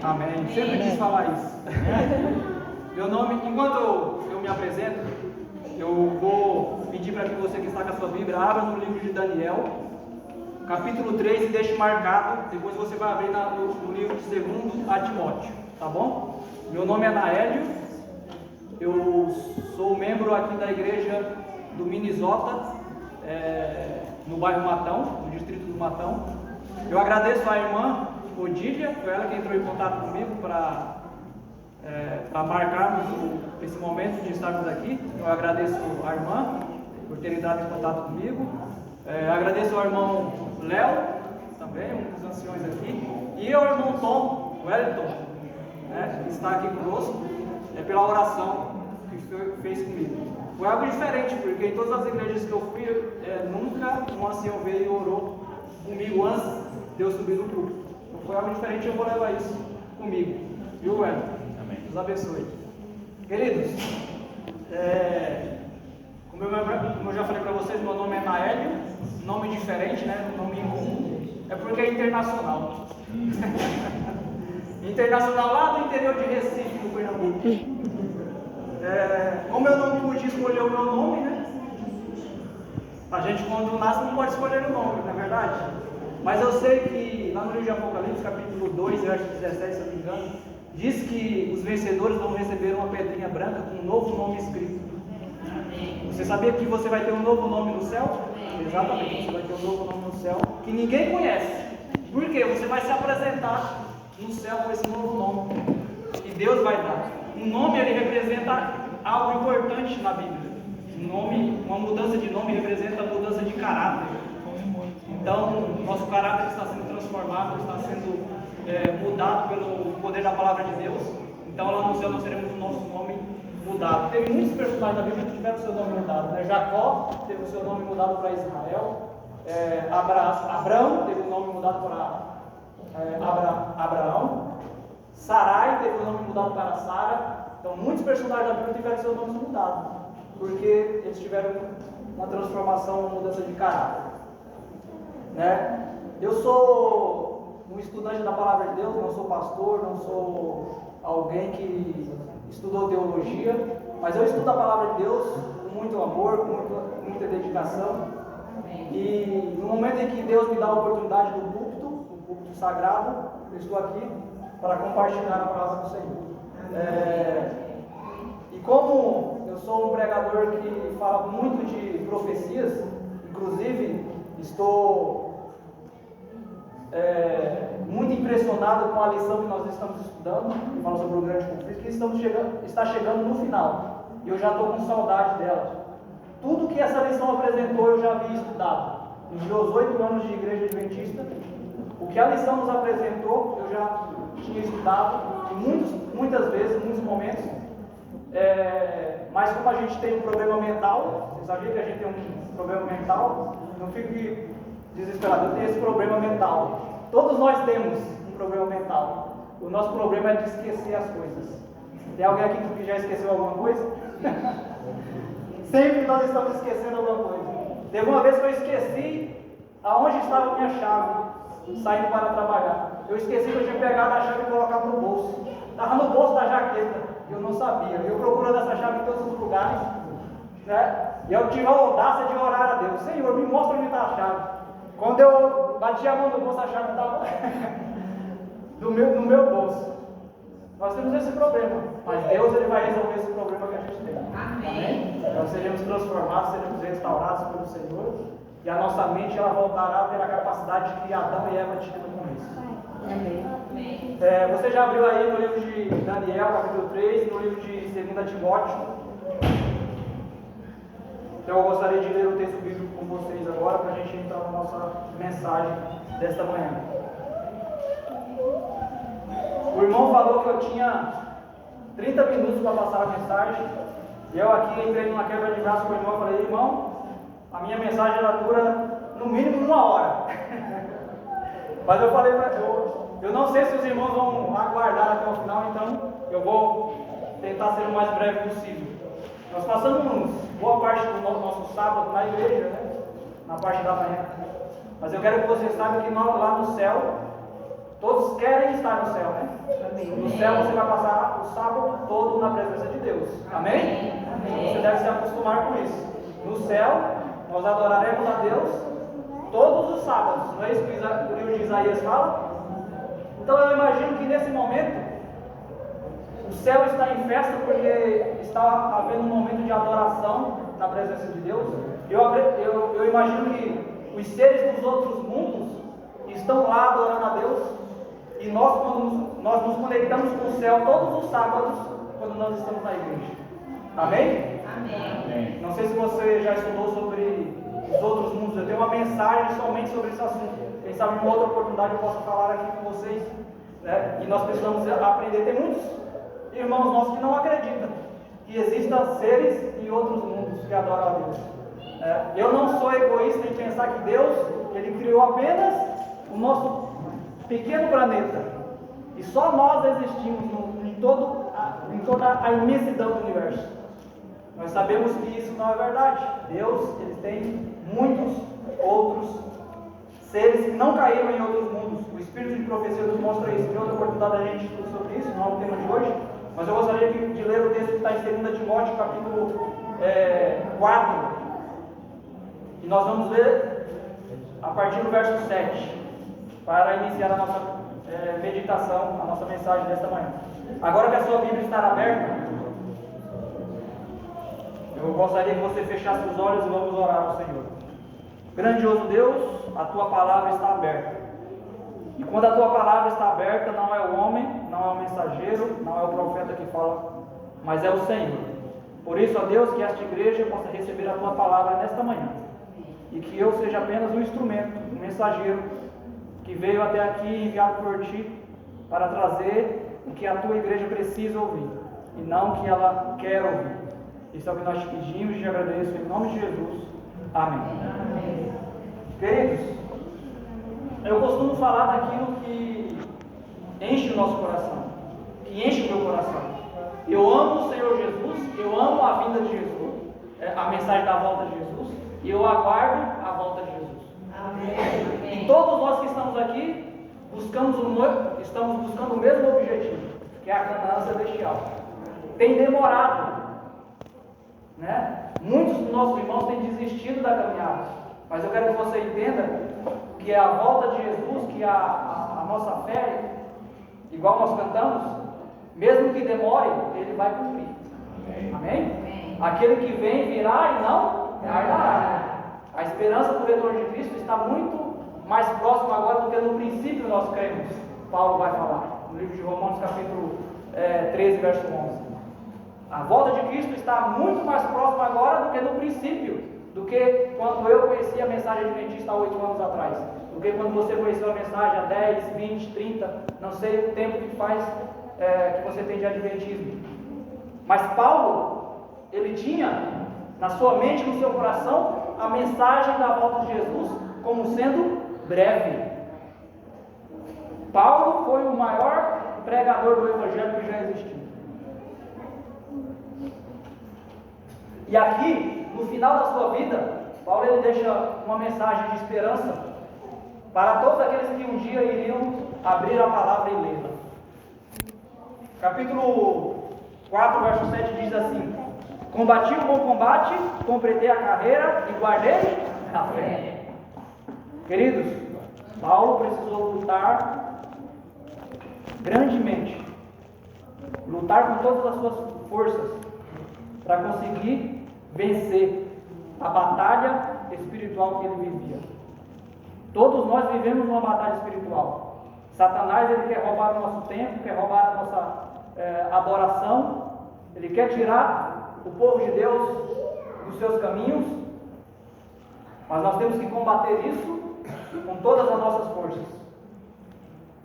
Amém. Sempre quis falar isso. Meu nome, enquanto eu me apresento, eu vou pedir para que você que está com a sua Bíblia abra no livro de Daniel, capítulo 3, e deixe marcado. Depois você vai abrir no livro de 2 a Timóteo, tá bom? Meu nome é Naélio, eu sou membro aqui da igreja do Minnesota, no bairro Matão, no distrito do Matão. Eu agradeço a irmã Odília, foi ela que entrou em contato comigo para marcarmos esse momento de estarmos aqui. Eu agradeço a irmã por ter entrado em contato comigo. Agradeço ao irmão Léo, também, um dos anciões aqui, e ao irmão Tom Wellington, que está aqui conosco, pela oração que fez comigo. Foi algo diferente, porque em todas as igrejas que eu fui, nunca um ancião veio e orou comigo antes de eu subir no púlpito. Então foi algo diferente, eu vou levar isso comigo. Viu, Wellington? Amém. Deus abençoe. Queridos, como eu já falei para vocês, meu nome é Naélio, nome diferente, nome incomum, é porque é internacional. Internacional lá do interior de Recife, do Pernambuco. Como eu não pude escolher o meu nome, a gente quando nasce não pode escolher o nome, não é verdade? Mas eu sei que lá no livro de Apocalipse, capítulo 2, verso 17, se eu não me engano, diz que os vencedores vão receber uma pedrinha branca com um novo nome escrito. Você sabia que você vai ter um novo nome no céu? Exatamente, você vai ter um novo nome no céu que ninguém conhece. Por quê? Você vai se apresentar no céu com esse novo nome que Deus vai dar. Um nome, ele representa algo importante na Bíblia. Uma mudança de nome representa a mudança de caráter. Então, nosso caráter está sendo transformado, está sendo mudado pelo poder da palavra de Deus. Então, lá no céu nós teremos o nosso nome mudado. Teve muitos personagens da Bíblia que tiveram o seu nome mudado. Jacó teve o seu nome mudado para Israel. Abraão teve o nome mudado para Abraão. Sarai teve o nome mudado para Sara. Então, muitos personagens da Bíblia tiveram seus nomes mudados, porque eles tiveram uma transformação, uma mudança de caráter. Eu sou um estudante da palavra de Deus, não sou pastor, não sou alguém que estudou teologia, mas eu estudo a palavra de Deus com muito amor, com muita dedicação. E no momento em que Deus me dá a oportunidade do púlpito sagrado, eu estou aqui para compartilhar a palavra do Senhor. E como eu sou um pregador que fala muito de profecias, inclusive estou muito impressionado com a lição que nós estamos estudando, que fala sobre o grande conflito, que está chegando no final, e eu já estou com saudade dela. Tudo que essa lição apresentou eu já havia estudado. Nos meus 8 anos de igreja adventista, o que a lição nos apresentou eu já tinha estudado, e muitas vezes, muitos momentos, mas como a gente tem um problema mental, você sabia que a gente tem um problema mental? Não fique desesperado, eu tenho esse problema mental. Todos nós temos um problema mental. O nosso problema é de esquecer as coisas. Tem alguém aqui que já esqueceu alguma coisa? Sempre nós estamos esquecendo alguma coisa. Teve uma vez que eu esqueci aonde estava a minha chave, saindo para trabalhar. Eu esqueci que eu tinha pegado a chave e colocado no bolso. Estava no bolso da jaqueta, e eu não sabia. Eu procurando essa chave em todos os lugares, e eu tive a audácia de orar a Deus: Senhor, me mostra onde está a chave. Quando eu bati a mão no bolso, a chave estava no meu bolso. Nós temos esse problema, mas Deus ele vai resolver esse problema que a gente tem. Amém? Nós seremos transformados, seremos restaurados pelo Senhor, e a nossa mente ela voltará a ter a capacidade que Adão e Eva tinham no começo. Amém. Você já abriu aí no livro de Daniel, capítulo 3, e no livro de 2 Timóteo. Então eu gostaria de ler o texto bíblico com vocês agora, para a gente entrar na nossa mensagem desta manhã. O irmão falou que eu tinha 30 minutos para passar a mensagem, e eu aqui entrei numa quebra de braço com o irmão e falei: irmão, a minha mensagem ela dura no mínimo 1 hora. Mas eu falei para eu não sei se os irmãos vão aguardar até o final, então eu vou tentar ser o mais breve possível. Nós passamos boa parte do nosso sábado na igreja, na parte da manhã. Mas eu quero que vocês saibam que nós, lá no céu, Todos querem estar no céu, né? No céu você vai passar o sábado todo na presença de Deus. Amém? Você deve se acostumar com isso. No céu, nós adoraremos a Deus todos os sábados. Não é isso que o livro de Isaías fala? Então eu imagino que nesse momento o céu está em festa porque está havendo um momento de adoração na presença de Deus. Eu imagino que os seres dos outros mundos estão lá adorando a Deus. E nós, quando nós nos conectamos com o céu todos os sábados, quando nós estamos na igreja. Amém? Amém. Não sei se você já estudou sobre os outros mundos. Eu tenho uma mensagem somente sobre esse assunto. Quem sabe em uma outra oportunidade eu posso falar aqui com vocês, né? E nós precisamos aprender. Tem muitos irmãos nossos que não acreditam que existam seres em outros mundos que adoram a Deus. Eu não sou egoísta em pensar que Deus, Ele criou apenas o nosso pequeno planeta e só nós existimos em toda a imensidão do universo. Nós sabemos que isso não é verdade. Deus, Ele tem muitos outros seres que não caíram em outros mundos. O Espírito de Profecia nos mostra isso. Em outra oportunidade a gente estuda sobre isso, não é o tema de hoje, mas eu gostaria de ler o texto que está em 2 Timóteo, capítulo 4, e nós vamos ler a partir do verso 7, para iniciar a nossa meditação, a nossa mensagem desta manhã. Agora que a sua Bíblia está aberta, eu gostaria que você fechasse os olhos e vamos orar ao Senhor. Grandioso Deus, a tua palavra está aberta. E quando a tua palavra está aberta, não é o homem, não é o mensageiro, não é o profeta que fala, mas é o Senhor. Por isso, ó Deus, que esta igreja possa receber a tua palavra nesta manhã. E que eu seja apenas um instrumento, um mensageiro, que veio até aqui enviado por ti para trazer o que a tua igreja precisa ouvir, e não o que ela quer ouvir. Isso é o que nós te pedimos e te agradeço em nome de Jesus. Amém. Amém. Queridos, eu costumo falar daquilo que enche o nosso coração, que enche o meu coração. Eu amo o Senhor Jesus, eu amo a vinda de Jesus, a mensagem da volta de Jesus, e eu aguardo a volta de Jesus. Amém. E todos nós que estamos aqui estamos buscando o mesmo objetivo, que é a Canaã celestial. Tem demorado, né? Muitos dos nossos irmãos têm desistido da caminhada, mas eu quero que você entenda que a volta de Jesus, que a nossa fé, igual nós cantamos, mesmo que demore, Ele vai cumprir. Amém? Amém? Aquele que vem virá e não tardará. A esperança do retorno de Cristo está muito mais próxima agora do que no princípio nós cremos. Paulo vai falar no livro de Romanos, capítulo 13, verso 11. A volta de Cristo está muito mais próxima agora do que no princípio, do que quando eu conheci a mensagem adventista há 8 anos atrás, do que quando você conheceu a mensagem há 10, 20, 30, não sei o tempo que faz que você tem de adventismo. Mas Paulo, ele tinha na sua mente, no seu coração, a mensagem da volta de Jesus como sendo breve. Paulo foi o maior pregador do Evangelho que já existiu. E aqui, no final da sua vida, Paulo ele deixa uma mensagem de esperança para todos aqueles que um dia iriam abrir a palavra e lê-la. Capítulo 4, verso 7 diz assim: combati o bom combate, completei a carreira e guardei a fé. Queridos, Paulo precisou lutar grandemente, lutar com todas as suas forças para conseguir vencer a batalha espiritual que ele vivia. Todos nós vivemos uma batalha espiritual. Satanás ele quer roubar o nosso tempo, quer roubar a nossa adoração, ele quer tirar o povo de Deus dos seus caminhos, mas nós temos que combater isso com todas as nossas forças.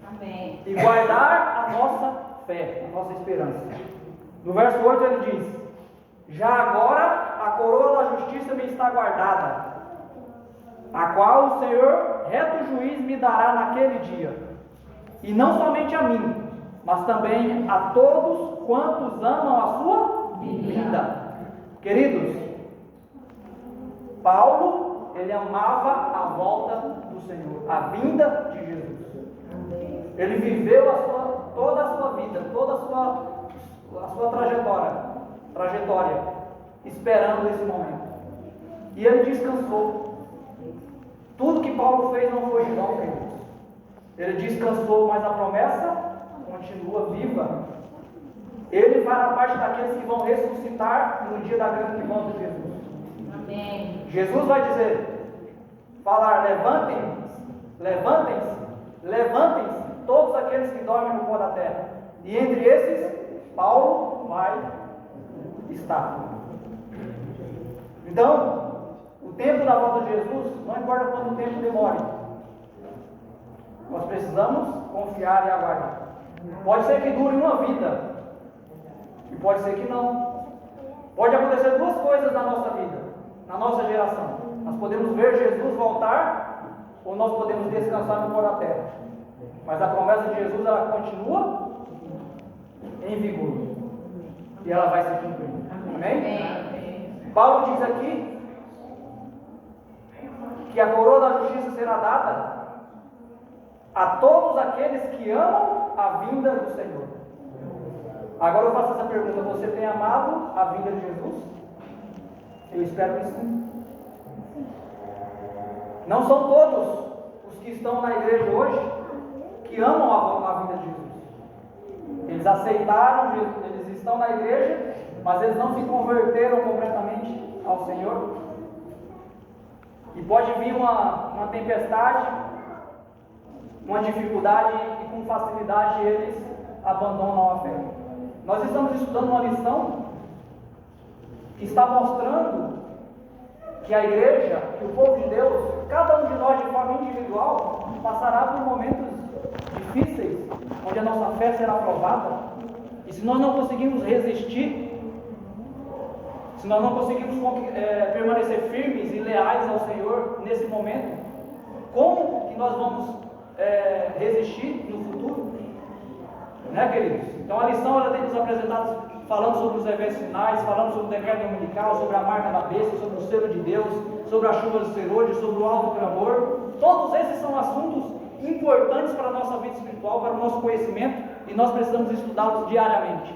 Amém. E guardar a nossa fé, a nossa esperança. No verso 8 ele diz: já agora a coroa da justiça me está guardada, a qual o Senhor, reto juiz, me dará naquele dia, e não somente a mim, mas também a todos quantos amam a sua vinda. Queridos, Paulo, ele amava a volta do Senhor, a vinda de Jesus. Ele viveu toda a sua vida, toda a sua trajetória, esperando esse momento. E ele descansou. Tudo que Paulo fez não foi em vão, queridos. Ele descansou, mas a promessa continua viva. Ele fará parte daqueles que vão ressuscitar no dia da grande volta de Jesus. Amém. Jesus vai dizer, falar, levantem-se, todos aqueles que dormem no pó da terra. E entre esses, Paulo vai estar. Então, o tempo da volta de Jesus, não importa quanto o tempo demore, nós precisamos confiar e aguardar. Pode ser que dure uma vida, e pode ser que não. Pode acontecer duas coisas na nossa vida, na nossa geração. Nós podemos ver Jesus voltar, ou nós podemos descansar no pó da terra. Mas a promessa de Jesus, ela continua em vigor, e ela vai se cumprir. Amém? Paulo diz aqui que a coroa da justiça será dada a todos aqueles que amam a vinda do Senhor. Agora eu faço essa pergunta: você tem amado a vinda de Jesus? Eu espero que sim. Não são todos os que estão na igreja hoje que amam a vinda de Jesus. Eles aceitaram Jesus, eles estão na igreja, mas eles não se converteram completamente ao Senhor. E pode vir uma tempestade, uma dificuldade, e com facilidade eles abandonam a fé. Nós estamos estudando uma lição que está mostrando que a igreja, que o povo de Deus, cada um de nós de forma individual, passará por momentos difíceis, onde a nossa fé será provada. E se nós não conseguirmos resistir, se nós não conseguirmos permanecer firmes e leais ao Senhor nesse momento, como que nós vamos resistir no futuro? Né, queridos? Então a lição, ela tem nos apresentado falando sobre os eventos finais, falando sobre o decreto dominical, sobre a marca da besta, sobre o selo de Deus, sobre a chuva de Serode, sobre o alto clamor. Todos esses são assuntos importantes para a nossa vida espiritual, para o nosso conhecimento, e nós precisamos estudá-los diariamente.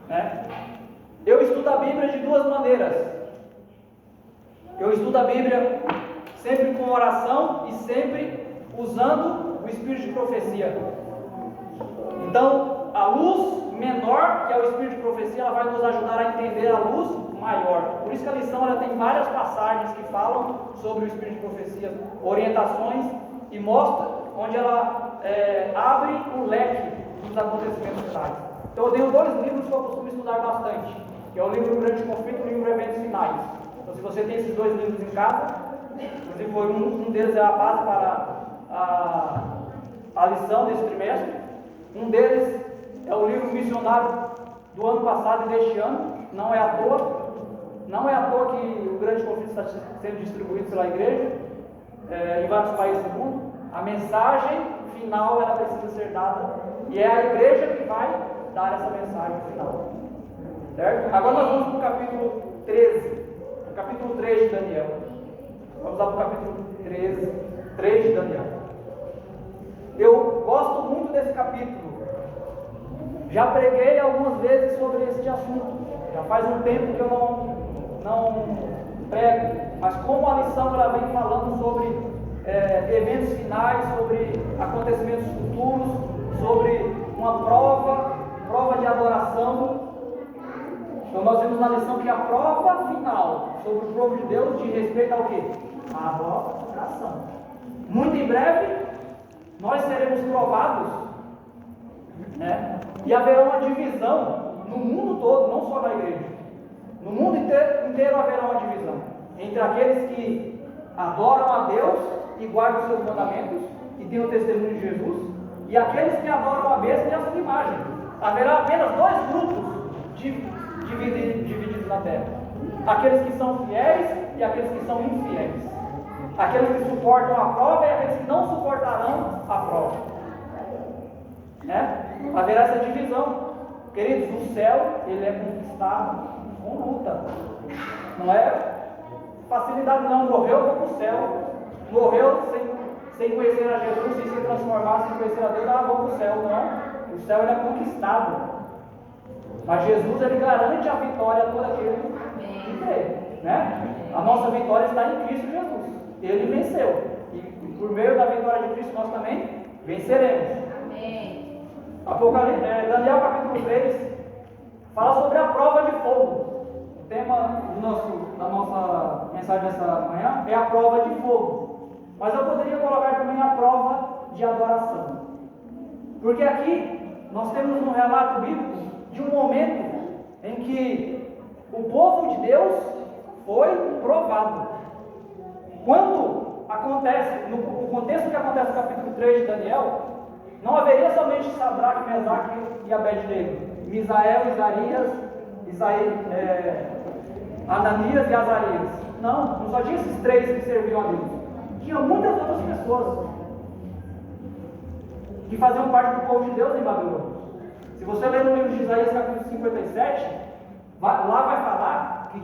Né? Eu estudo a Bíblia de duas maneiras. Eu estudo a Bíblia sempre com oração e sempre usando o espírito de profecia. Então, a luz menor, que é o espírito de profecia, ela vai nos ajudar a entender a luz maior. Por isso que a lição, ela tem várias passagens que falam sobre o espírito de profecia, orientações, e mostra onde ela abre o leque dos acontecimentos finais. Então eu tenho dois livros que eu costumo estudar bastante, que é o livro Grande Conflito e o livro Eventos Finais. Então, se você tem esses dois livros em casa, inclusive foi um deles é a base para a lição desse trimestre. Um deles é o livro missionário do ano passado e deste ano. Não é à toa que o Grande Conflito está sendo distribuído pela igreja em vários países do mundo. A mensagem final, ela precisa ser dada, e é a igreja que vai dar essa mensagem final. Certo? Agora nós vamos para o capítulo 13, capítulo 3 de Daniel. Vamos lá para o capítulo 3 de Daniel. Eu gosto muito desse capítulo. Já preguei algumas vezes sobre esse assunto. Já faz um tempo que eu não prego. Mas como a lição ela vem falando sobre eventos finais, sobre acontecimentos futuros, sobre uma prova de adoração. Então nós vimos na lição que a prova final sobre o povo de Deus diz respeito ao quê? A adoração. Muito em breve nós seremos provados, né? E haverá uma divisão no mundo todo, não só na igreja. No mundo inteiro haverá uma divisão entre aqueles que adoram a Deus e guardam os seus mandamentos e têm o testemunho de Jesus, e aqueles que adoram a besta e a sua imagem. Haverá apenas dois grupos divididos na terra: aqueles que são fiéis e aqueles que são infiéis, aqueles que suportam a prova e aqueles que não suportarão a prova. Né? Haverá essa divisão. Queridos, o céu, ele é conquistado com luta. Não é facilidade não. Morreu, foi para o céu. Morreu sem conhecer a Jesus, sem se transformar, sem conhecer a Deus, vão para o céu. Não, o céu ele é conquistado. Mas Jesus ele garante a vitória a todo aquele que crê, né? A nossa vitória está em Cristo Jesus. Ele venceu. E por meio da vitória de Cristo nós também venceremos. Amém. Daniel capítulo 3 fala sobre a prova de fogo. O tema da nossa mensagem dessa manhã é a prova de fogo. Mas eu poderia colocar também a prova de adoração. Porque aqui nós temos um relato bíblico de um momento em que o povo de Deus foi provado. Quando acontece, no contexto que acontece no capítulo 3 de Daniel, não haveria somente Sadraque, Mesaque e Abednego, Misael, Ananias e Azarias. Não só tinha esses três que serviam a Deus. Tinha muitas outras pessoas que faziam parte do povo de Deus em Babilônia. Se você ler no livro de Isaías capítulo 57, lá vai falar que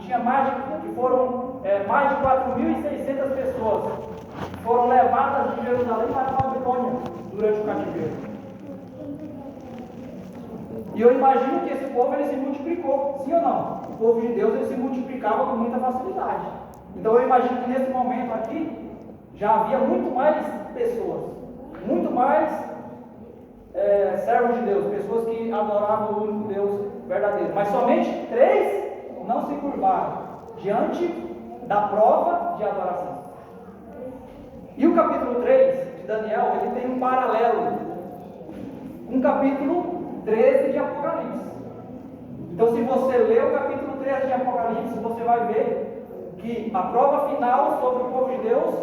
foram mais de 4.600 pessoas que foram levadas de Jerusalém para a Babilônia durante o cativeiro. E eu imagino que esse povo ele se multiplicou, sim ou não? O povo de Deus ele se multiplicava com muita facilidade. Então eu imagino que nesse momento aqui já havia muito mais pessoas, muito mais servos de Deus, pessoas que adoravam o único Deus verdadeiro. Mas somente 3 não se curvaram diante da prova de adoração. E o capítulo 3 de Daniel, ele tem um paralelo com o capítulo 13 de Apocalipse. Então, se você ler o capítulo 13 de Apocalipse, você vai ver que a prova final sobre o povo de Deus,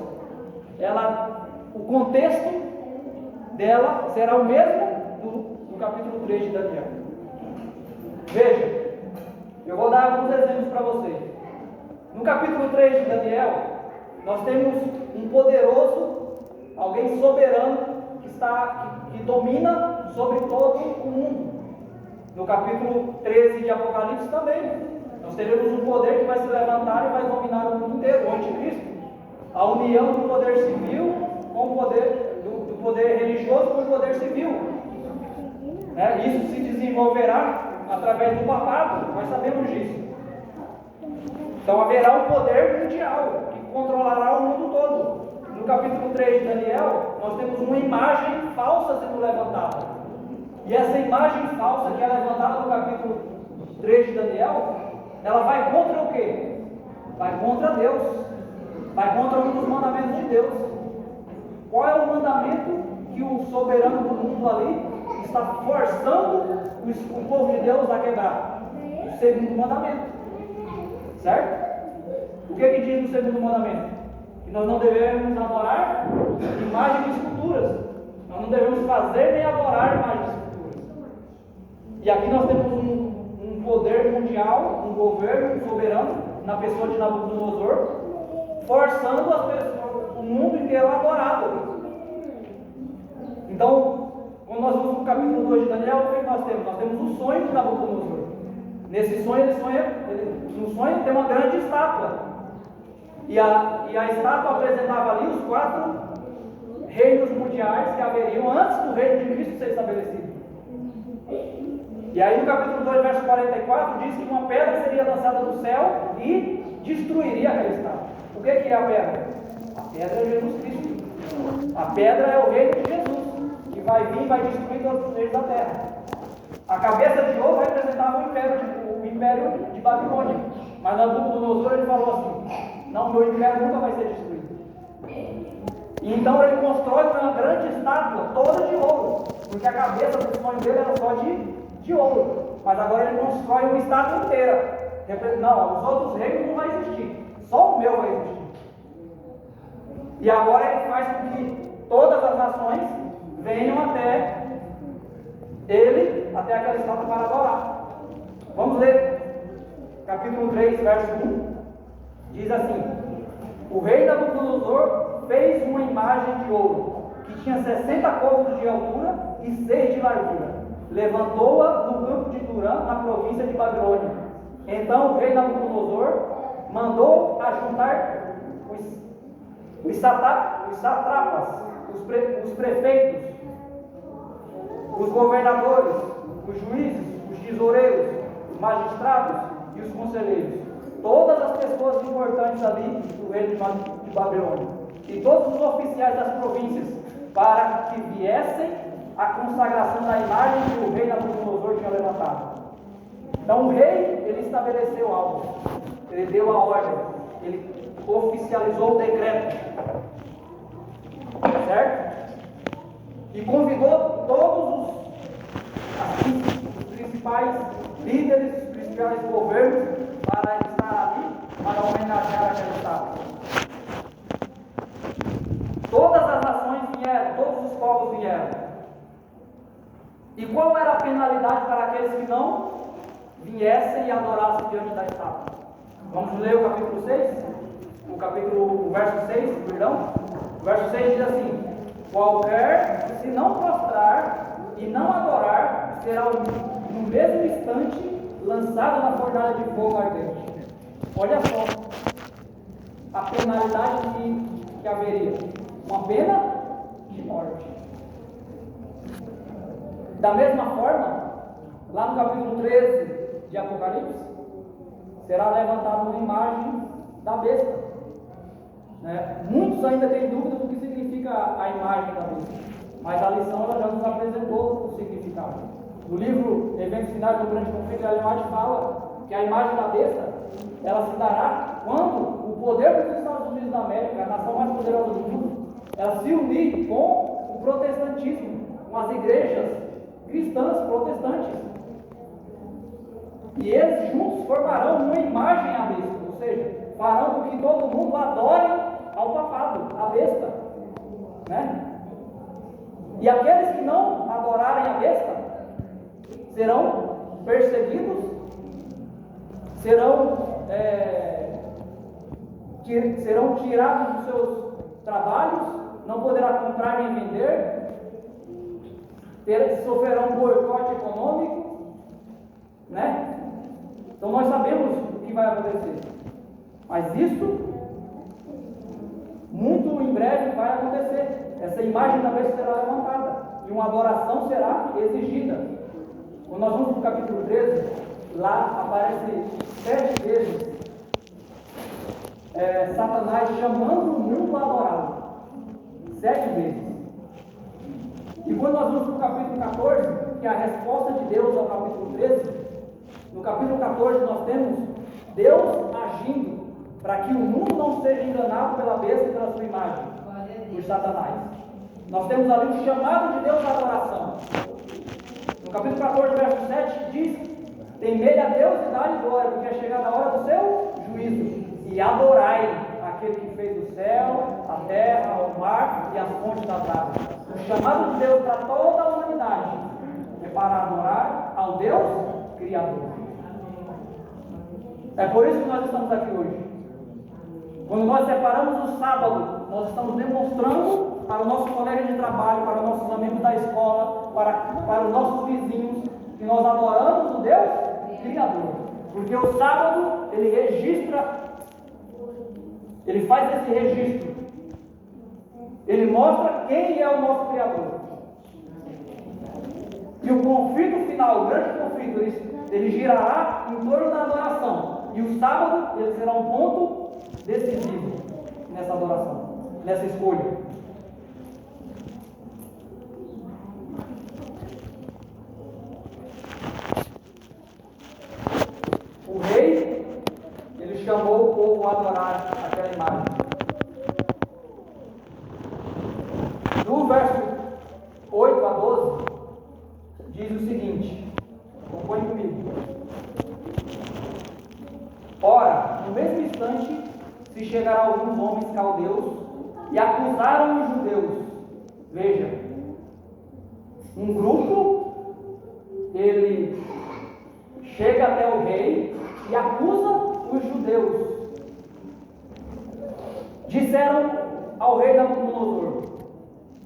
o contexto dela será o mesmo do capítulo 3 de Daniel. Veja, eu vou dar alguns exemplos para você. No capítulo 3 de Daniel, nós temos um poderoso, alguém soberano que domina sobre todo o mundo. No capítulo 13 de Apocalipse também, nós teremos um poder que vai se levantar e vai dominar o mundo inteiro, o anticristo. A união do poder civil com o poder do poder religioso com o poder civil. Isso se desenvolverá através do papado, nós sabemos disso. Então haverá um poder mundial que controlará o mundo todo. No capítulo 3 de Daniel, nós temos uma imagem falsa sendo levantada. E essa imagem falsa que é levantada no capítulo 3 de Daniel, ela vai contra o quê? Vai contra Deus. Vai contra um dos mandamentos de Deus. Qual é o mandamento que o soberano do mundo ali está forçando o povo de Deus a quebrar? O segundo mandamento. Certo? O que diz no segundo mandamento? Que nós não devemos adorar imagens de esculturas. Nós não devemos fazer nem adorar imagens de esculturas. E aqui nós temos um poder mundial, um governo soberano, na pessoa de Nabucodonosor, forçando as pessoas, o mundo inteiro a adorá-lo. Então, quando nós vamos no capítulo 2 de Daniel, o que nós temos? Nós temos o sonho de Nabucodonosor. Nesse sonho, no sonho tem uma grande estátua. E a estátua apresentava ali os 4 reinos mundiais que haveriam antes do reino de Cristo ser estabelecido. E aí no capítulo 2, verso 44, diz que uma pedra seria lançada do céu e destruiria aquela estátua. O que é a pedra? A pedra é Jesus Cristo. A pedra é o reino de Jesus, que vai vir e vai destruir todos os reinos da terra. A cabeça de ouro representava o império de Babilônia. Mas Nabucodonosor ele falou assim: não, meu império nunca vai ser destruído. E então ele constrói uma grande estátua toda de ouro, porque a cabeça do sonho dele era só de ouro. Mas agora ele constrói uma estátua inteira. Não, os outros reinos não vão existir, só o meu vai existir. E agora ele faz com que todas as nações venham até ele, até aquela estátua para adorar. Vamos ler capítulo 3, verso 1. Diz assim: o rei Nabucodonosor fez uma imagem de ouro, que tinha 60 côvados de altura e 6 de largura. Levantou-a no campo de Durã, na província de Babilônia. Então o rei Nabucodonosor mandou ajuntar os satrapas os prefeitos, os governadores, os juízes, os tesoureiros, os magistrados e os conselheiros. Todas as pessoas importantes ali do reino de Babilônia. E todos os oficiais das províncias, para que viessem a consagração da imagem que o rei Nabucodonosor tinha levantado. Então o rei, ele estabeleceu algo, ele deu a ordem, ele oficializou o decreto, certo? E convidou todos os principais líderes, os principais governos para estar ali, para homenagear aquele estado. Todas as nações vieram, todos os povos vieram. E qual era a penalidade para aqueles que não viessem e adorassem diante da estátua? Vamos ler o capítulo 6? O verso 6, perdão. O verso 6 diz assim: qualquer que se não prostrar e não adorar, será no mesmo instante lançado na fornalha de fogo ardente. Olha só a penalidade que haveria. Uma pena de morte. Da mesma forma, lá no capítulo 13 de Apocalipse, será levantada uma imagem da besta. Muitos ainda têm dúvida do que significa a imagem da besta, mas a lição ela já nos apresentou o significado. No livro Eventos Finais do Grande Conflito, Ellen White fala que a imagem da besta ela se dará quando o poder dos Estados Unidos da América, a nação mais poderosa do mundo, ela se unir com o protestantismo, com as igrejas cristãs protestantes. E eles juntos formarão uma imagem à besta, ou seja, farão com que todo mundo adore ao papado, à besta. E aqueles que não adorarem a besta serão perseguidos, serão tirados dos seus trabalhos, não poderá comprar nem vender, sofrerão um boicote econômico, Então nós sabemos o que vai acontecer, mas isso muito em breve vai acontecer. Essa imagem da besta será levantada e uma adoração será exigida. Quando nós vamos para o capítulo 13, lá aparece 7 vezes Satanás chamando o mundo a adorá-lo. 7 vezes. E quando nós vamos para o capítulo 14, que é a resposta de Deus ao capítulo 13, no capítulo 14 nós temos Deus agindo para que o mundo não seja enganado pela besta e pela sua imagem, por Satanás. Nós temos ali o chamado de Deus à adoração. No capítulo 14, verso 7 diz: temei a Deus e dá-lhe glória, porque é chegada a hora do seu juízo, e adorai aquele que fez o céu, a terra, o mar e as fontes das águas. O chamado de Deus para toda a humanidade é para adorar ao Deus Criador. É por isso que nós estamos aqui hoje. Quando nós separamos o sábado, nós estamos demonstrando para o nosso colega de trabalho, para os nossos amigos da escola, para os nossos vizinhos, que nós adoramos o Deus Criador. Porque o sábado, ele registra, ele faz esse registro. Ele mostra quem é o nosso Criador. E o conflito final, o grande conflito, ele girará em torno da adoração. E o sábado, ele será um ponto decisivo nessa adoração, nessa escolha. O rei, ele chamou o povo a adorar aquela imagem. No verso 8 a 12, diz o seguinte, acompanhe comigo. Ora, no mesmo instante, se chegaram alguns homens caldeus e acusaram os judeus. Veja, um grupo, ele chega até o rei e acusa os judeus. Disseram ao rei Nabucodonosor: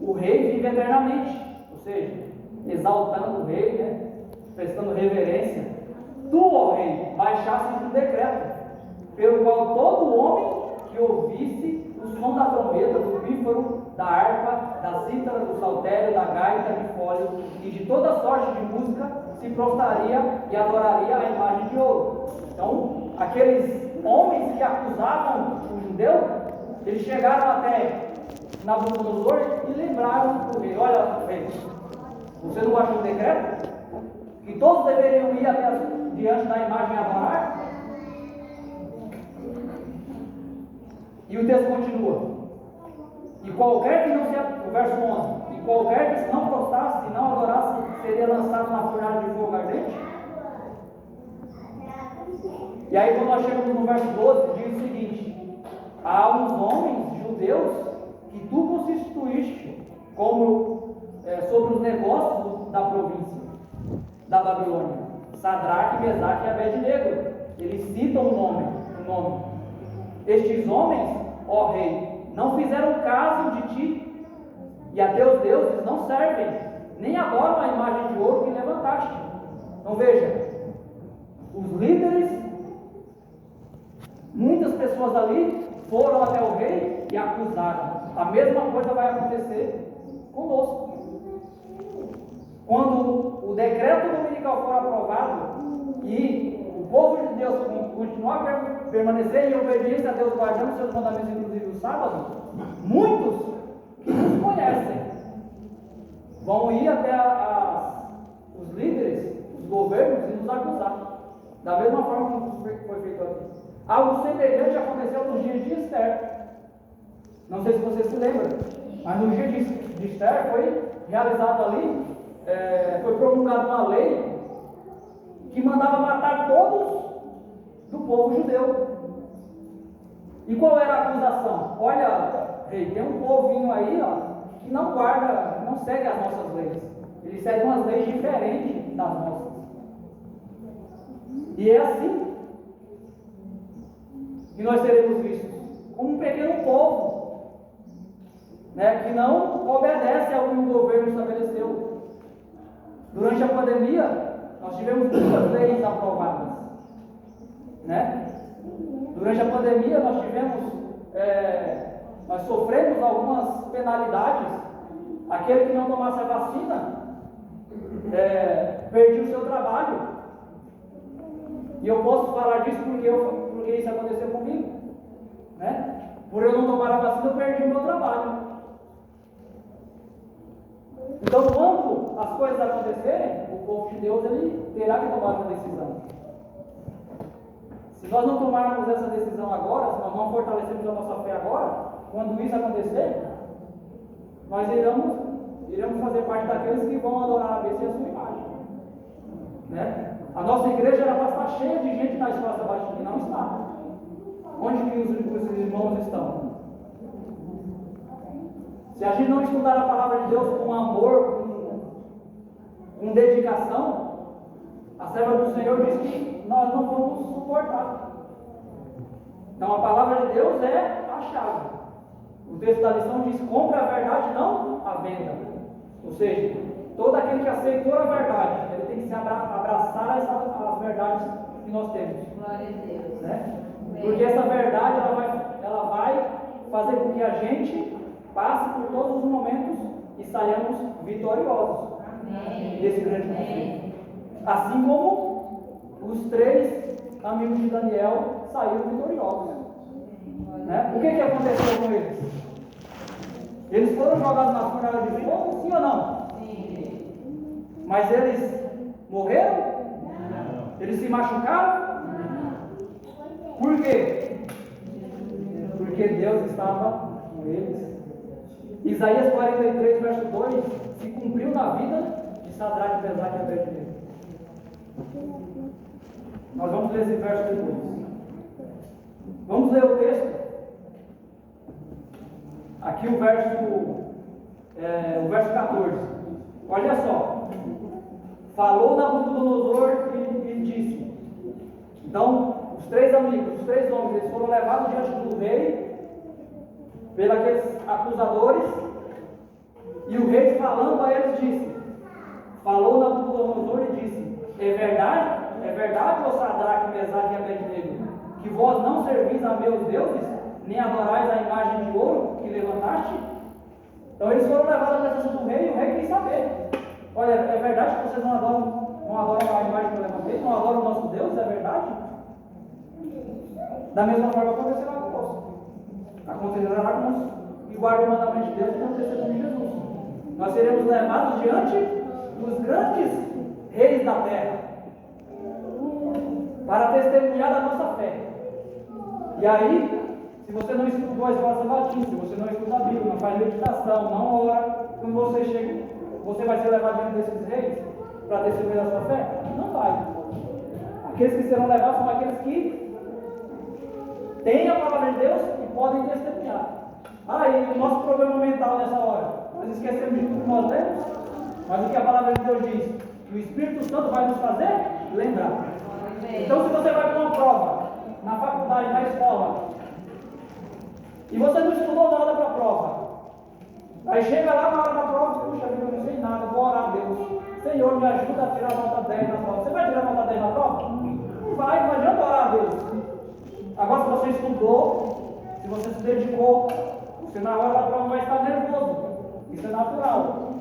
o rei vive eternamente, ou seja, exaltando o rei, prestando reverência. Tu, ó rei, baixaste um decreto, pelo qual todo homem que ouvisse o som da trombeta, do pífaro, da harpa da cítara, do saltério, da gaita, de fole e de toda sorte de música, se prostraria e adoraria a imagem de ouro. Então, aqueles homens que acusavam o judeu, eles chegaram até Nabucodonosor e lembraram o rei: olha, rei, você não achou um decreto que todos deveriam ir até diante da imagem adorar? E o texto continua: e qualquer que não se, o verso 11, e qualquer que se não prostrasse e não adorasse, seria lançado na fornalha de fogo ardente. E aí, quando nós chegamos no verso 12, diz o seguinte: há uns homens judeus que tu constituíste como sobre os negócios da província da Babilônia, Sadraque, Mesaque e Abednego. Eles citam o nome. Estes homens, ó rei, não fizeram caso de ti, e a teus deuses não servem, nem adoram a imagem de ouro que levantaste. Então veja, os líderes, muitas pessoas ali foram até o rei e acusaram. A mesma coisa vai acontecer conosco. Quando o decreto dominical for aprovado e o povo de Deus continuar a permanecer em obediência a Deus, guardando seus mandamentos, inclusive o sábado, muitos que nos conhecem vão ir até os líderes, os governos, e nos acusar. Da mesma forma como foi feito aqui. Algo semelhante aconteceu nos dias de Esther. Não sei se você se lembra, mas no dia de Esther foi realizado ali, foi promulgada uma lei que mandava matar todos do povo judeu. E qual era a acusação? Olha, rei, tem um povinho aí, que não guarda, não segue as nossas leis. Ele segue umas leis diferentes das nossas. E é assim que nós seremos vistos, como um pequeno povo, que não obedece ao que o governo estabeleceu. Durante a pandemia, nós tivemos muitas leis aprovadas, Durante a pandemia, nós sofremos algumas penalidades. Aquele que não tomasse a vacina perdia o seu trabalho. E eu posso falar disso porque isso aconteceu comigo, Por eu não tomar a vacina, eu perdi o meu trabalho. Então, quando as coisas acontecerem, o povo de Deus ele terá que tomar uma decisão. Se nós não tomarmos essa decisão agora, se nós não fortalecermos a nossa fé agora, quando isso acontecer, nós iremos fazer parte daqueles que vão adorar a besta e a sua imagem. A nossa igreja era para estar cheia de gente na Escola Sabatina, e não está. Onde que os irmãos estão? Se a gente não estudar a palavra de Deus com amor, com dedicação, a serva do Senhor diz que nós não vamos suportar. Então a palavra de Deus é a chave. O texto da lição diz: compre a verdade, não a venda. Ou seja, todo aquele que aceitou a verdade, ele tem que se abraçar as verdades que nós temos. Glória a Deus. Porque essa verdade ela vai fazer com que a gente passe por todos os momentos e saiamos vitoriosos desse grande conflito. Assim como os 3 amigos de Daniel saíram vitoriosos. O que aconteceu com eles? Eles foram jogados na fornalha de fogo, sim ou não? Sim. Mas eles morreram? Não. Eles se machucaram? Não. Por quê? Porque Deus estava com eles. Isaías 43, verso 2, se cumpriu na vida de Sadraque, Mesaque e Abednego. Nós vamos ler esse verso depois. Vamos ler o texto. Aqui o verso 14. Olha só. Falou Nabucodonosor e disse. Então, os 3 amigos, os 3 homens, eles foram levados diante do rei, pelos aqueles acusadores, e o rei falando a eles disse, falou Nabucodonosor e disse: é verdade, ó Sadraque, Mesaque e Abednego, que vós não servis a meus deuses, nem adorais a imagem de ouro que levantaste? Então eles foram levados à presença do rei, e o rei quis saber. Olha, é verdade que vocês não adoram a imagem que eu levantei? Não adoram o nosso Deus? É verdade? Da mesma forma acontecerá conosco. Acontecerá conosco. E guarde o mandamento de Deus e acontecerá com Jesus. Nós seremos levados diante dos grandes reis da terra para testemunhar da nossa fé. E aí, se você não estudou a escola sabatina, se você não estuda a Bíblia, não faz meditação, não ora, quando você chega, você vai ser levado diante desses reis para testemunhar da sua fé? Não vai. Aqueles que serão levados são aqueles que têm a palavra de Deus e podem testemunhar. E o nosso problema mental nessa hora, nós esquecemos de tudo que nós lemos, mas o que a palavra de Deus diz, que o Espírito Santo vai nos fazer lembrar. Então, se você vai para uma prova, na faculdade, na escola, e você não estudou nada para a prova, aí chega lá na hora da prova, puxa vida, eu não sei nada, vou orar a Deus. Senhor, me ajuda a tirar nota 10 na prova. Você vai tirar nota 10 na prova? Não vai, não adianta orar a Deus. Agora, se você estudou, se você se dedicou, você na hora da prova vai estar nervoso. Isso é natural.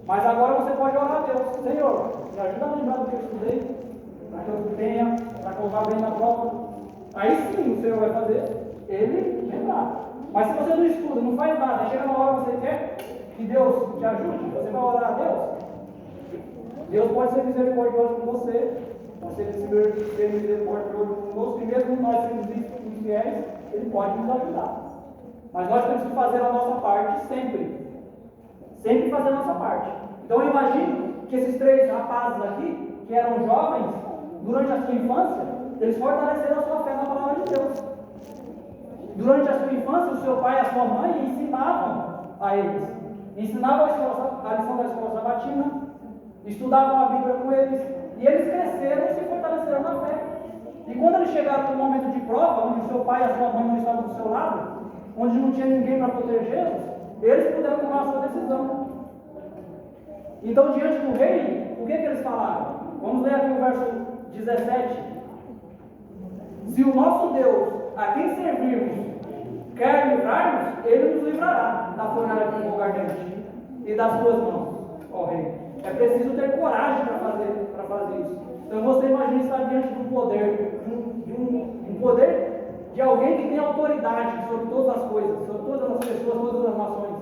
Mas agora você pode orar a Deus. Senhor, me ajuda a lembrar do que eu estudei, para que eu tenha, para que eu vá bem na prova. Aí sim o Senhor vai fazer ele lembrar. Mas se você não estuda, não faz nada, chega na hora que você quer que Deus te ajude, você vai orar a Deus. Deus pode ser misericordioso com você, pode ser misericordioso conosco, e mesmo nós sendo infiéis, Ele pode nos ajudar. Mas nós temos que fazer a nossa parte sempre. Sempre fazer a nossa parte. Então eu imagino que esses 3 rapazes aqui, que eram jovens, durante a sua infância, eles fortaleceram a sua fé na palavra de Deus. Durante a sua infância, o seu pai e a sua mãe ensinavam a eles. Ensinavam a lição da escola sabatina, estudavam a Bíblia com eles, e eles cresceram e se fortaleceram na fé. E quando eles chegaram no momento de prova, onde o seu pai e a sua mãe não estavam do seu lado, onde não tinha ninguém para protegê-los, eles puderam tomar a sua decisão. Então, diante do rei, o que eles falaram? Vamos ler aqui o verso 17. Se o nosso Deus, a quem servirmos, quer livrar-nos, Ele nos livrará da fornalha de fogo ardente e das suas mãos, ó rei. É preciso ter coragem para fazer isso. Então você imagina estar diante do poder, um poder de alguém que tem autoridade sobre todas as coisas, sobre todas as pessoas, todas as nações.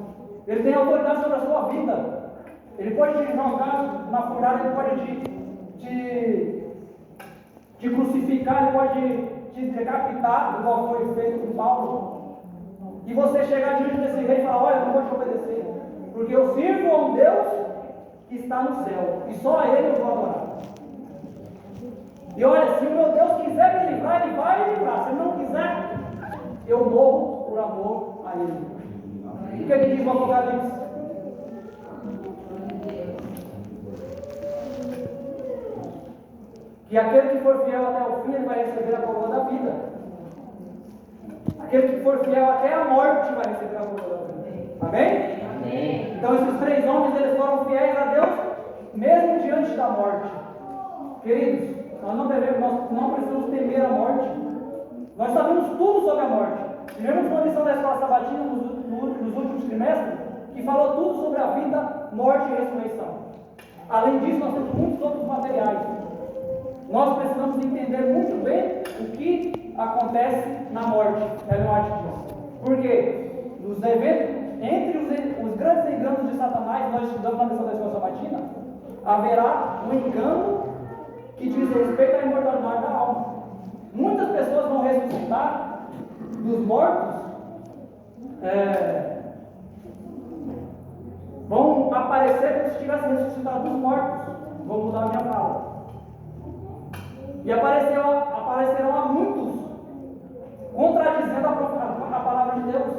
Ele tem autoridade sobre a sua vida. Ele pode te jogar na fornalha, ele pode te crucificar, ele pode te decapitar, igual foi feito com Paulo. E você chegar diante desse rei e falar: olha, eu não vou te obedecer, porque eu sirvo a um Deus que está no céu, e só a Ele eu vou adorar. E olha, se o meu Deus quiser me livrar, Ele vai me livrar. Se Ele não quiser, eu morro por amor a Ele. O que Ele diz no Apocalipse? Que aquele que for fiel até o fim, ele vai receber a coroa da vida. Aquele que for fiel até a morte vai receber a coroa da vida. Amém? Amém. Então esses 3 homens, eles foram fiéis a Deus, mesmo diante da morte. Queridos, nós não precisamos temer a morte. Nós sabemos tudo sobre a morte. Tivemos uma lição da escola sabatina nos últimos trimestres, que falou tudo sobre a vida, morte e ressurreição. Além disso, nós temos muitos outros materiais. Nós precisamos entender muito bem o que acontece na morte. Porque nos eventos, entre os grandes enganos de Satanás, nós estudamos na lição da escola sabatina, haverá um engano que diz respeito à imortalidade da alma. Muitas pessoas vão ressuscitar dos mortos, vão aparecer como se tivessem ressuscitado dos mortos. Vou mudar a minha fala. E aparecerão a muitos contradizendo a palavra de Deus.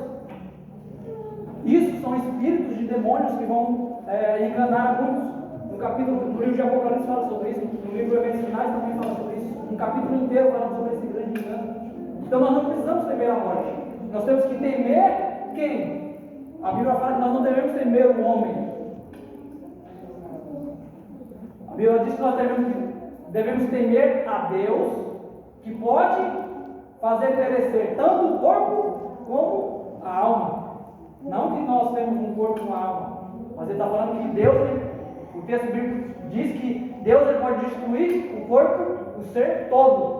Isso são espíritos de demônios que vão enganar muitos. No livro de Apocalipse fala sobre isso, no livro de Eventos Finais também fala sobre isso. Um capítulo inteiro falando sobre esse grande engano. Então nós não precisamos temer a morte. Nós temos que temer quem? A Bíblia fala que nós não devemos temer o homem. A Bíblia diz que nós devemos temer a Deus, que pode fazer perecer tanto o corpo como a alma. Não que nós temos um corpo e uma alma, mas ele está falando que Deus, o texto bíblico diz que Deus ele pode destruir o corpo, o ser todo.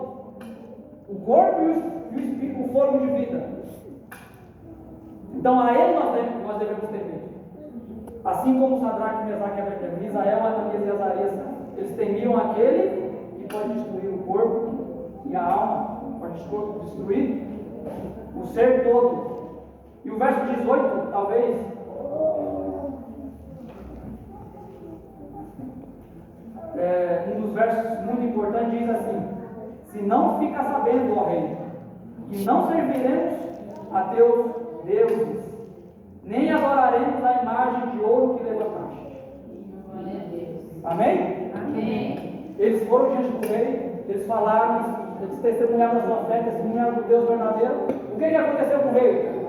O corpo e o espírito, o fôlego de vida. Então a ele nós devemos temer. Assim como Sadraque, Mesaque e Abednego, Misael, Ananias e Azarias, eles temiam aquele que pode destruir o corpo e a alma, pode destruir o ser todo. E o verso 18, talvez, um dos versos muito importantes, diz assim: se não fica sabendo, ó rei, que não serviremos a teus deuses, nem adoraremos a imagem de ouro que levantaste. Glória a Deus. Amém? Amém. Eles foram diante do rei, eles falaram, eles testemunharam a sua fé, testemunharam do Deus verdadeiro. O que aconteceu com o rei?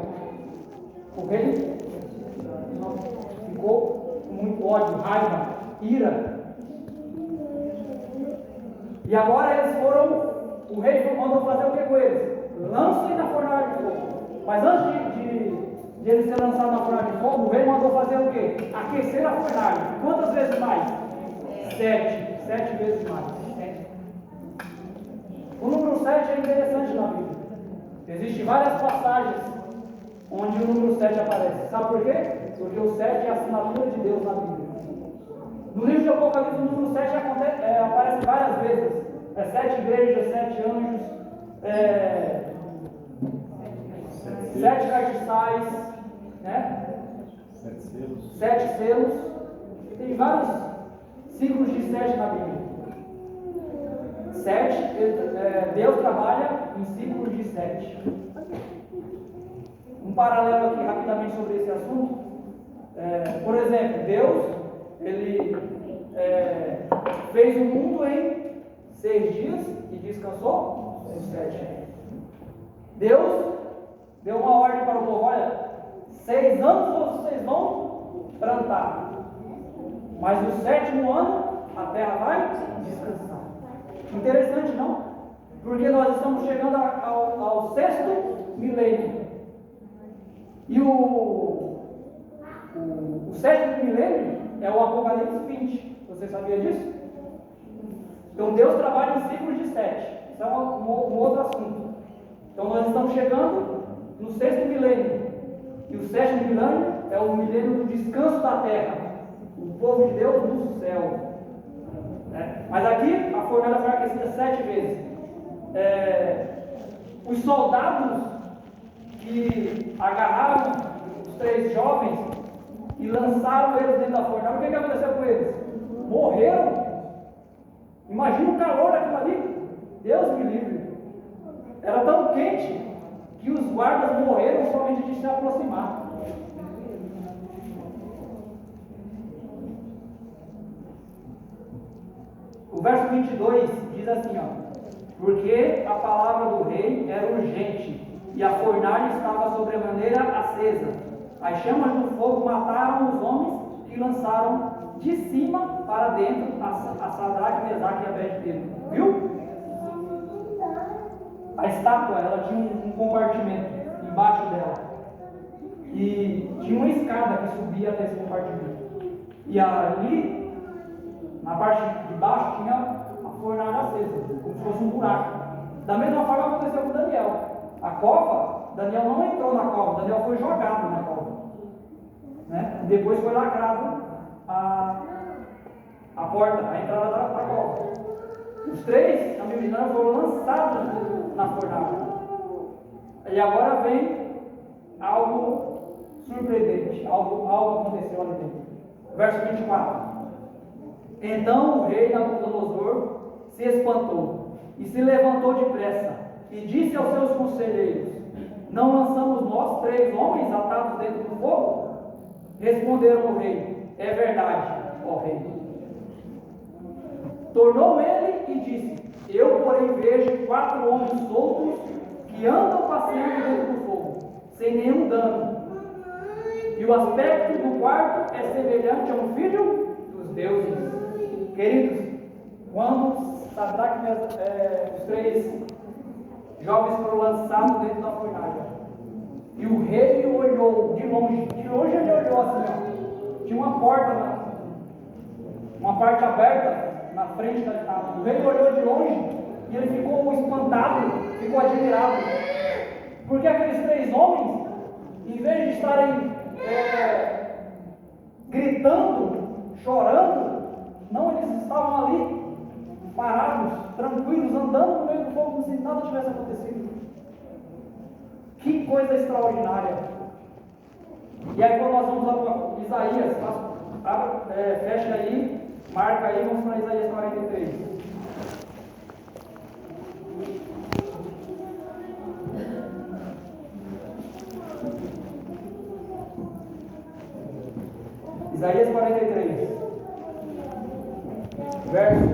O rei ficou com muito ódio, raiva, ira. E agora eles foram, o rei mandou fazer o que com eles? Lancem na fornalha de fogo. Mas antes de eles serem lançados na fornalha de fogo, o rei mandou fazer o quê? Aquecer a fornalha. Quantas vezes mais? 7 vezes mais. O número 7 é interessante na Bíblia. Existem várias passagens onde o número 7 aparece. Sabe por quê? Porque o 7 é a assinatura de Deus na Bíblia. No livro de Apocalipse, o número 7 aparece várias vezes. 7 igrejas, 7 anjos, 7 castiçais, né? 7 selos. Tem vários ciclos de 7 na Bíblia. 7, Deus trabalha em ciclos de 7. Um paralelo aqui rapidamente sobre esse assunto. Por exemplo, Deus, ele fez o mundo em 6 dias e descansou em 7. Deus deu uma ordem para o povo: olha, 6 anos vocês vão plantar, mas no 7º ano a terra vai descansar. Interessante, não? Porque nós estamos chegando ao 6º milênio. E o 7º milênio é o Apocalipse 20. Você sabia disso? Então Deus trabalha em ciclos de 7. Isso é um outro assunto. Então nós estamos chegando no 6º milênio. E o 7º milênio é o milênio do descanso da terra. O povo de Deus no céu. Mas aqui a fornalha foi aquecida 7 vezes. Os soldados que agarraram os 3 jovens e lançaram eles dentro da fornalha, o que aconteceu com eles? Morreram. Imagina o calor daquilo ali. Deus me livre. Era tão quente que os guardas morreram somente de se aproximar. O verso 22 diz assim, porque a palavra do rei era urgente e a fornalha estava sobremaneira acesa. As chamas do fogo mataram os homens que lançaram de cima para dentro a Sadraque, Mesaque e Abednego. Viu? A estátua, ela tinha um compartimento embaixo dela. E tinha uma escada que subia até esse compartimento. E ali, na parte de baixo, tinha a fornalha acesa, como se fosse um buraco. Da mesma forma aconteceu com Daniel. A cova, Daniel não entrou na cova, Daniel foi jogado na cova. E depois foi lacrado a porta, a entrada da cova. Os 3, a Bíblia diz, foram lançados na fornalha. E agora vem algo surpreendente, algo aconteceu ali dentro. Verso 24. Então o rei Nabucodonosor se espantou e se levantou depressa e disse aos seus conselheiros: não lançamos nós 3 homens atados dentro do fogo? Responderam o rei: é verdade, ó rei. Tornou ele e disse: eu, porém, vejo 4 homens soltos que andam passeando dentro do fogo, sem nenhum dano. E o aspecto do quarto é semelhante a um filho dos deuses. Queridos, quando os 3 jovens foram lançados dentro da fornalha, E o rei olhou de longe ele olhou assim, ó. Tinha uma porta lá, uma parte aberta na frente da estátua. O rei olhou de longe e ele ficou espantado, ficou admirado. Porque aqueles 3 homens, em vez de estarem gritando, chorando, não, eles estavam ali, parados, tranquilos, andando no meio do fogo como se nada tivesse acontecido. Que coisa extraordinária! E aí quando nós vamos lá para Isaías, fecha aí, marca aí, vamos para Isaías 43. Isaías 43, verso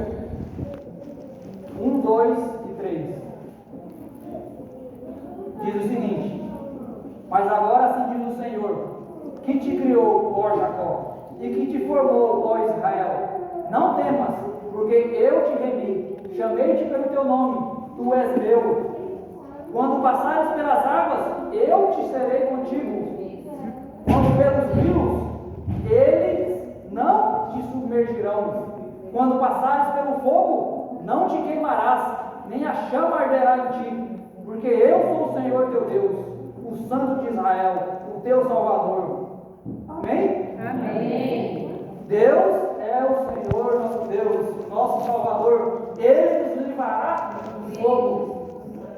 1, 2 e 3. Diz o seguinte: mas agora assim diz o Senhor, que te criou, ó Jacó, e que te formou, ó Israel. Não temas, porque eu te remi, chamei-te pelo teu nome, tu és meu. Quando passares pelas águas, eu te serei contigo. Quando pelos rios, eles não te submergirão. Quando passares pelo fogo, não te queimarás, nem a chama arderá em ti, porque eu sou o Senhor teu Deus, o Santo de Israel, o teu Salvador. Amém? Amém. Deus é o Senhor nosso Deus, nosso Salvador. Ele nos livrará do fogo.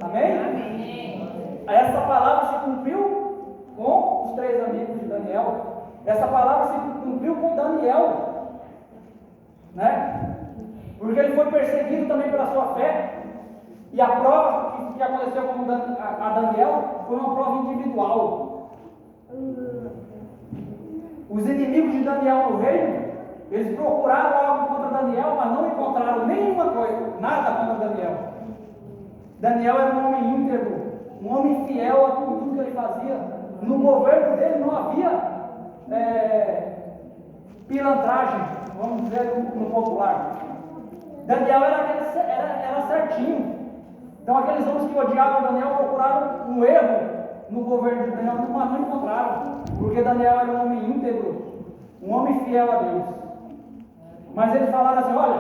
Amém? Amém. Essa palavra se cumpriu com os 3 amigos de Daniel. Essa palavra se cumpriu com Daniel, né? Porque ele foi perseguido também pela sua fé. E a prova que aconteceu com a Daniel foi uma prova individual. Os inimigos de Daniel no reino, eles procuraram algo contra Daniel, mas não encontraram nenhuma coisa, nada contra Daniel. Daniel era um homem íntegro, um homem fiel a tudo que ele fazia. No governo dele não havia pilantragem, vamos dizer no popular. Daniel era certinho. Então aqueles homens que odiavam Daniel procuraram um erro no governo de Daniel, mas não encontraram, porque Daniel era um homem íntegro, um homem fiel a Deus. Mas eles falaram assim: olha,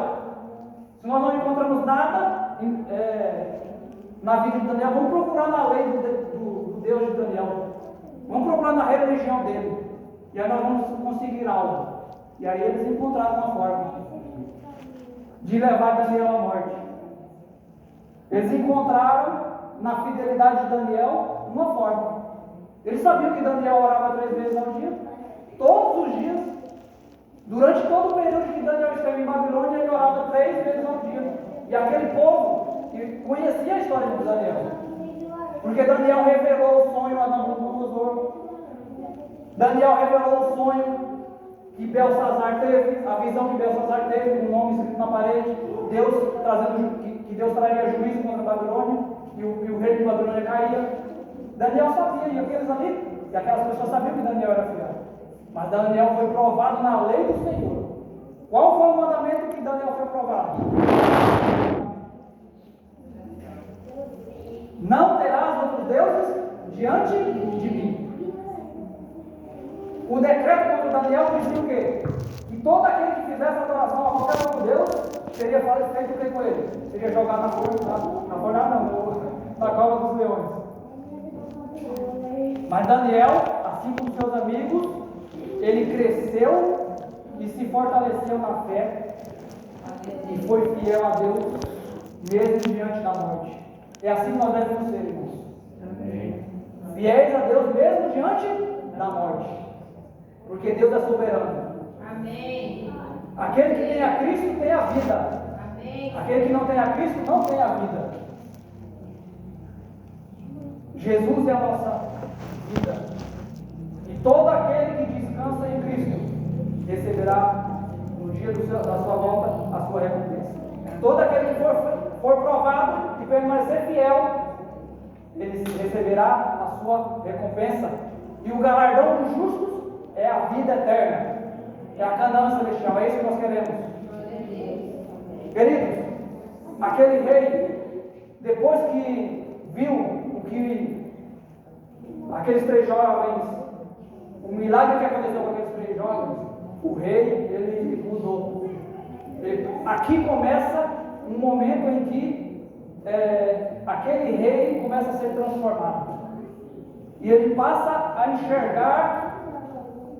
se nós não encontramos nada na vida de Daniel, vamos procurar na lei do Deus de Daniel, vamos procurar na religião dele, e aí nós vamos conseguir algo. E aí eles encontraram uma forma de levar Daniel à morte. Eles encontraram na fidelidade de Daniel uma forma. Eles sabiam que Daniel orava 3 vezes ao dia, todos os dias. Durante todo o período que Daniel esteve em Babilônia, ele orava 3 vezes ao dia. E aquele povo conhecia a história de Daniel, porque Daniel revelou o sonho a Nabucodonosor. Daniel revelou o sonho que Belsazar teve, a visão que Belsazar teve, com o nome escrito na parede, que Deus traria juízo contra a Babilônia, e o rei de Babilônia caía. Daniel sabia, e aquelas pessoas sabiam que Daniel era fiel. Mas Daniel foi provado na lei do Senhor. Qual foi o mandamento que Daniel foi provado? Não terás outros deuses diante de mim. O decreto contra Daniel dizia o quê? Que todo aquele que fizesse adoração a qualquer outro Deus seria feito o que com ele? Seria jogado na cova dos leões. Mas Daniel, assim como seus amigos, ele cresceu e se fortaleceu na fé e foi fiel a Deus mesmo diante da morte. É assim que nós devemos ser, irmãos. Amém. Fiéis a Deus mesmo diante da morte, porque Deus é soberano. Amém. Aquele que tem a Cristo tem a vida. Amém. Aquele que não tem a Cristo não tem a vida. Jesus é a nossa vida. E todo aquele que descansa em Cristo receberá no dia da sua volta a sua recompensa. Todo aquele que for provado e permanecer fiel, ele receberá a sua recompensa. E o galardão dos justos é a vida eterna, é a Canaã celestial. É isso que nós queremos. Queridos, aquele rei, depois que viu o que Aqueles 3 jovens, o milagre que aconteceu com aqueles 3 jovens, o rei, ele mudou. Aqui começa um momento em que aquele rei começa a ser transformado. E ele passa a enxergar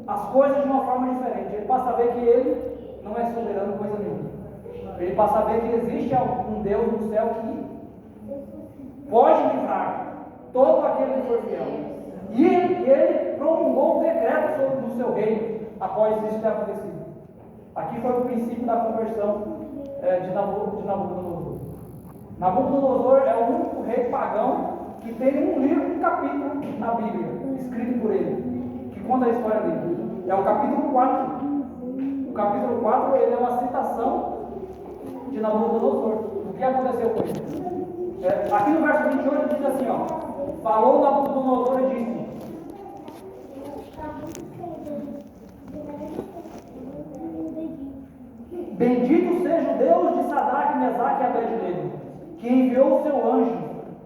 as coisas de uma forma diferente. Ele passa a ver que ele não é soberano coisa nenhuma. Ele passa a ver que existe um Deus no céu que pode livrar todo aquele que for fiel. E ele promulgou um decreto no seu reino após isso ter acontecido. Aqui foi o princípio da conversão de Nabucodonosor. Nabucodonosor é o único rei pagão que tem um livro, um capítulo na Bíblia, escrito por ele, que conta a história dele. É o capítulo 4. O capítulo 4 ele é uma citação de Nabucodonosor. O que aconteceu com ele? Aqui no verso 28 diz assim, ó: falou Nabucodonosor e disse: bendito seja o Deus de Sadraque, Mesaque e Abednego, que enviou o seu anjo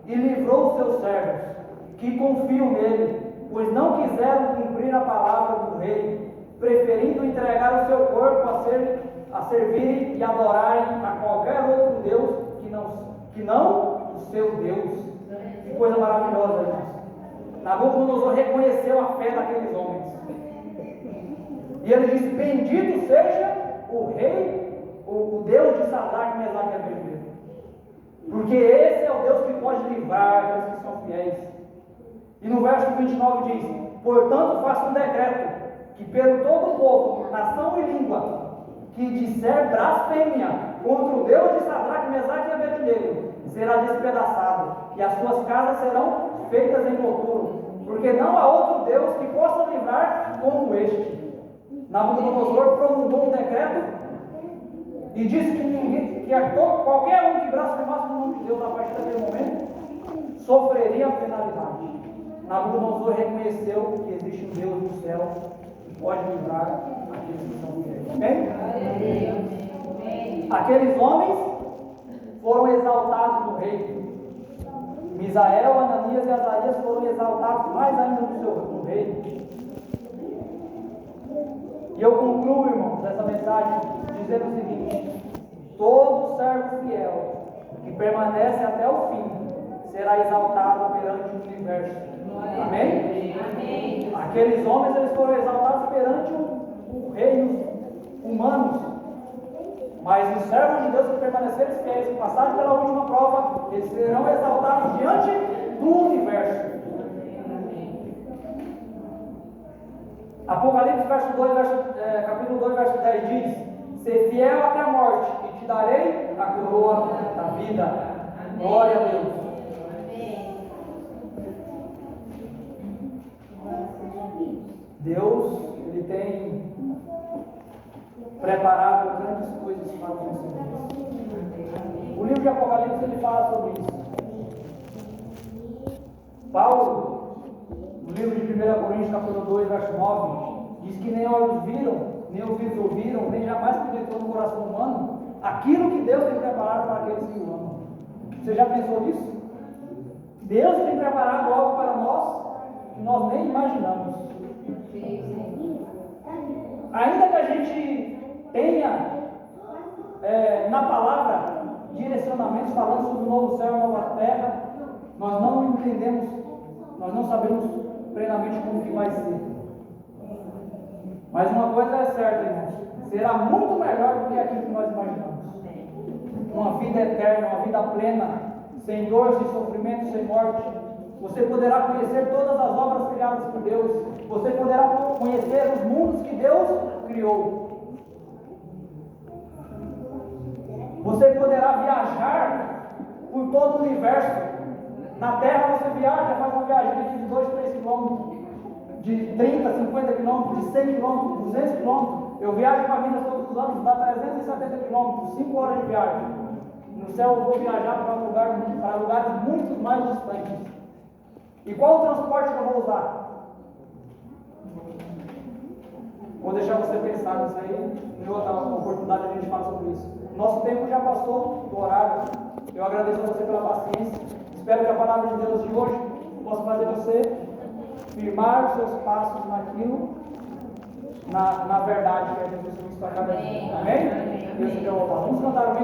e livrou os seus servos, que confiam nele, pois não quiseram cumprir a palavra do rei, preferindo entregar o seu corpo a servirem e adorarem a qualquer outro Deus que não o seu Deus. Que coisa maravilhosa, irmãos. Nabucodonosor reconheceu a fé daqueles homens. E ele disse: bendito seja o rei, o Deus de Sadraque, Mesaque e Abednego. Porque esse é o Deus que pode livrar aqueles que são fiéis. E no verso 29 diz: portanto faço um decreto, que pelo todo o povo, nação e língua, que disser blasfêmia contra o Deus de Sadraque, Mesaque e Abednego, será despedaçado, e as suas casas serão feitas em moturo, porque não há outro Deus que possa livrar como este. Nabucodonosor promulgou um decreto e disse que qualquer um que blasfemasse o nome de Deus a partir daquele momento sofreria a penalidade. Nabucodonosor reconheceu que existe um Deus no céu que pode livrar aqueles que são fiéis. Amém? Aqueles homens foram exaltados no reino. Misael, Ananias e Azarias foram exaltados mais ainda no reino. E eu concluo, irmãos, essa mensagem dizendo o seguinte: todo servo fiel que permanece até o fim será exaltado perante o universo. Amém? Amém. Aqueles homens, eles foram exaltados perante o reino humanos, mas os servos de Deus que permanecerem fiéis, que passarem pela última prova, eles serão exaltados diante do universo. Apocalipse capítulo 2, verso 10 diz: ser fiel até a morte, e te darei a coroa da vida. Glória a Deus. Deus, Ele tem preparado grandes coisas para os vencedores. O livro de Apocalipse, ele fala sobre isso. Paulo, no livro de 1 Coríntios, capítulo 2, verso 9, diz que nem olhos viram, nem ouvidos ouviram, nem jamais penetrou no coração humano aquilo que Deus tem preparado para aqueles que o amam. Você já pensou nisso? Deus tem preparado algo para nós que nós nem imaginamos. Ainda que a gente tenha na palavra direcionamentos falando sobre o novo céu e a nova terra, nós não entendemos, nós não sabemos plenamente como que vai ser. Mas uma coisa é certa, irmãos: será muito melhor do que aquilo que nós imaginamos. Uma vida eterna, uma vida plena, sem dor, sem sofrimento, sem morte. Você poderá conhecer todas as obras criadas por Deus. Você poderá conhecer os mundos que Deus criou. Você poderá viajar por todo o universo. Na Terra você viaja, faz uma viagem de 2, 3 quilômetros, de 30, 50 quilômetros, de 100 quilômetros, 200 quilômetros. Eu viajo para Minas todos os anos, dá 370 quilômetros, 5 horas de viagem. No céu eu vou viajar para lugares muito mais distantes. E qual o transporte que eu vou usar? Vou deixar você pensar nisso aí. Em outra oportunidade a gente fala sobre isso. Nosso tempo já passou do horário. Eu agradeço a você pela paciência. Espero que a palavra de Deus de hoje possa fazer você firmar os seus passos naquilo, na verdade que é Jesus Cristo a cada dia. Amém? Deus te deu. Vamos cantar o